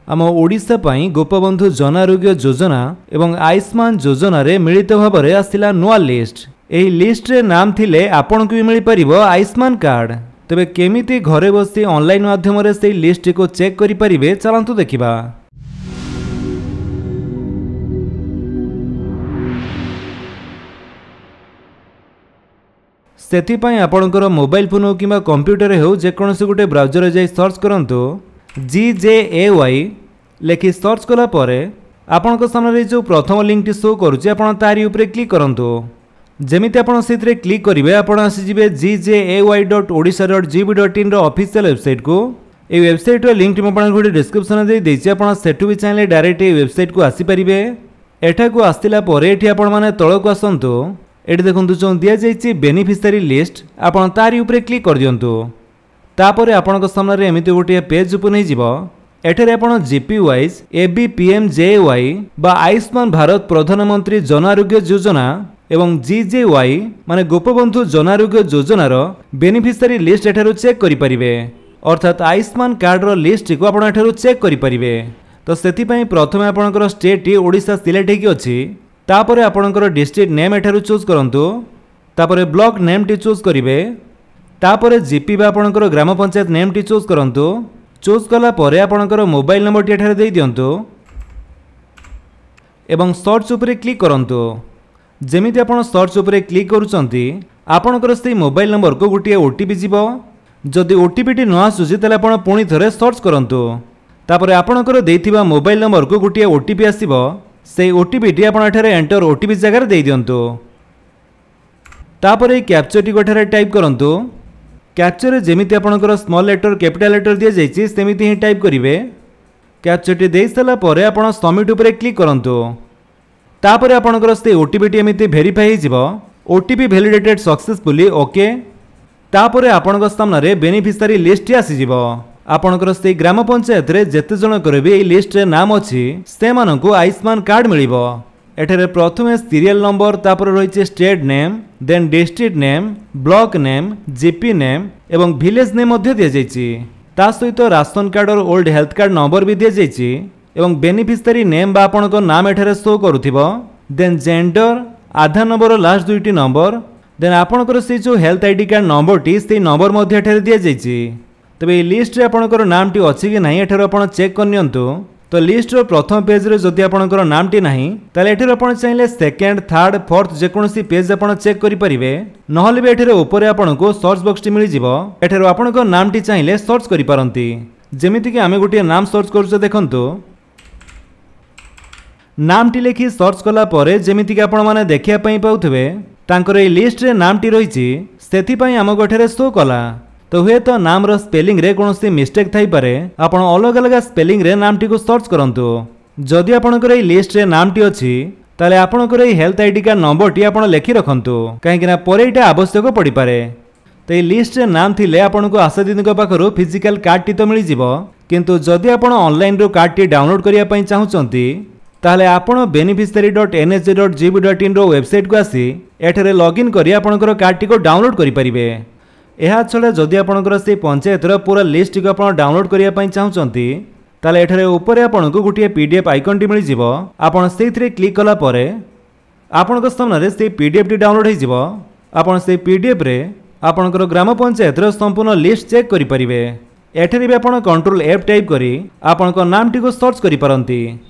आम ओडिशा पई गोपबंधु जन आरोग्य योजना एवं आयुष्मान योजना रे मिलित भाव में आसला नुआ लिस्ट। एही लिस्ट रे नाम थिले आपन को भी मिल परिबो आयुष्मान कार्ड। तबे केमिति घरे बसी ऑनलाइन माध्यम रे से लिस्ट को चेक करि परिबे चलंतु देखिबा। सेथिपाई आपणकर मोबाइल फोन हो किंबा कंप्यूटर हो जेकोसी गोटे ब्राउजर जाई सर्च करंतु GJAY लेखि सर्च कला परे आपणक सामने जो प्रथम लिंक टी शो करूची आपण तारी ऊपर क्लिक करंतु। जेमिति आपण सेथिरे क्लिक करिवे आपण आसीजिबे gjay.odisha.gov.in रो ऑफिशियल वेबसाइट को। ए वेबसाइट रो लिंक टी आपण गोटे डिस्क्रिप्शन दे देछि आपण सेठु भी चाहिले डायरेक्ट ए वेबसाइट को आसी परिबे। एठा को आस्तिला परे एठी आपण माने तळ को आसंतु। एठी देखंतु जो दिया जाइछि बेनिफिशियरी लिस्ट आपण तारी ऊपर क्लिक कर दियंतु। तापरे आपणक सामने रे एमिति गोटे पेज ओपन हे जिवो। एठरे आपण जीपी वाइज ABPMJY बा आयुष्मान भारत प्रधानमंत्री जन आरोग्य योजना एवं GJY माने गोपबंधु जन आरोग्य योजना रो बेनिफिशियरी लिस्ट एठारो चेक करि परिबे। अर्थात आयुष्मान कार्ड रो लिस्ट को आपण एठारो चेक करि परिबे। तो सेति पई प्रथमे आपणकर स्टेट ओडिशा सिलेक्ट हेकि अछि। तापरे आपणकर डिस्ट्रिक्ट नेम एठारो चूज करंतु। तापरे ब्लॉक नेम टी चूज करिवे। तापरे जीपी बा आपणकर ग्राम पंचायत नेम टी चूज करंतु। चूज कला परे आपणकर मोबाइल नंबर टी एठारे देई दियंतु एवं सर्च उपरे क्लिक करंतु। जेमिति आपण सर्च उपरे क्लिक करूचंती आपणकर से मोबाइल नंबर को गोटे ओटीपी जीवो। जदि ओटीपी टी न आसुची तले आपण पुणी थरे सर्च करंतु। तापरे आपणकर देइथिबा मोबाइल नंबर को गोटे ओटीपी आसीबो। से ओटीपी टी आपण एठारे एंटर ओटीपी जगह देई दियंतु। तापरे कैप्चा टी एठारे टाइप करंतु। कैप्चा जेमिति आपणकर स्मॉल लेटर कैपिटल लेटर दिया जाइछि सेमिति ही टाइप करिवे। कैप्चा टी देई सला परे आपण सबमिट उपरे क्लिक करंतु। तापरे आपणकर से ओटीपी टी एमिति वेरीफाई हे जिवो। OTP validated successfully okay. तापरे आपणक सामने रे बेनिफिशियरी लिस्ट आसी जिवो। आपणकर से ग्राम पंचायत रे जेते जण करबे ए लिस्ट रे नाम अछि से मानको आयुष्मान कार्ड मिलिबो। एठारे प्रथमे सीरियल नंबर तापर रहिছে state name then district name block name GP name एवं विलेज नेम मध्ये दिया जाइछि। ता सहित राशन कार्ड और ओल्ड हेल्थ कार्ड नंबर भी दिया जाइछि एवं बेनिफिशियरी नेम बा आपनको नाम एठारे शो करूथिबो। देन जेंडर आधार नंबर लास्ट दुईटी नंबर देन आपनकर से जो health ID card number T से नंबर मध्ये एठारे दिया जाइछि। तबे लिस्ट रे आपनकर नाम टी अछि कि नाही एठारे आपण चेक करनियंतु। तो लिस्ट रो प्रथम पेज रे जदि आपनकर नाम टी नाही ताले एठारे आपण चाहिले सेकंड थर्ड फोर्थ जेकोसी पेज आपण चेक करि परिबे। नहले बे एठारे ऊपर आपनको सर्च बॉक्स टी मिलि जिवो। एठारे आपनकर नाम टी चाहिले सर्च करि पारंती। जेमिति कि आमे गोटे नाम सर्च करछु देखंतु। नाम टी लेखि सर्च कला परे जेमिति कि आपण माने देखिया पई पाउथबे तांकर ए लिस्ट रे नाम टी रहिछि सेथि पई आम गोठेरे शो कला। तो हुए तो नाम रो स्पेलिंग रे कोनोसी मिस्टेक थाई पारे आपण अलग अलग स्पेलिंग रे नाम टी को सर्च करंतु। जदि आपनकर ए लिस्ट रे नाम टी अछि ताले आपनकर ए हेल्थ आईडी कार्ड नंबर टी आपण लेखि रखंतु काहे कि ना परे एटा आवश्यक पड़ी पारे। तो ए लिस्ट रे नाम थिले आपनको आशा दीदी को पाखरो फिजिकल कार्ड टी तो मिलि जिवो। किंतु जदि आपण ऑनलाइन रो कार्ड टी डाउनलोड करिया पई चाहुचंती ताले आपण beneficiary.nhj.gov.in रो वेबसाइट को आसी एठारे लॉगिन करी आपनकर कार्ड टी को डाउनलोड करि परिबे। एहा छडा जदि आपनकर से पंचायत रो पूरा लिस्ट को आपण डाउनलोड करिया पई चाहुचंती ताले एठारे ऊपर आपनको गोटे पीडीएफ आइकन टी मिलि जिवो। आपण सेथिरे क्लिक कला परे आपनकर सामने रे से पीडीएफ टी डाउनलोड हे जिवो। आपण से पीडीएफ रे आपनकर ग्राम पंचायत रो संपूर्ण लिस्ट चेक करि परिबे। एठारे भी आपण कंट्रोल F टाइप करी आपनकर नाम टी को सर्च करि पारंती।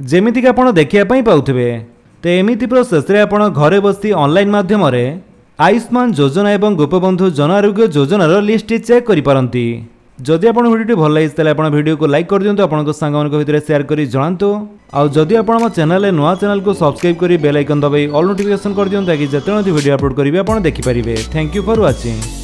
जेमिति कि आपण देखिया पई पाउथबे। तो एमिति प्रोसेस रे आपण घरे बसी ऑनलाइन माध्यम रे आयुष्मान योजना एवं गोपबंधु जन आरोग्य योजना रो लिस्ट चेक करि पारंती। जदि आपण वीडियो भल लागिस तले आपण वीडियो को लाइक कर दियंतु आपन को संग मन को भितरे शेयर करी जणांतु। आ जदि आपण म चैनल रे नुवा चैनल को सब्सक्राइब करी बेल आइकन दबाई ऑल नोटिफिकेशन कर दियंतु ताकि जतने वीडियो अपलोड करिवे आपण देखि परिबे। Thank you for watching.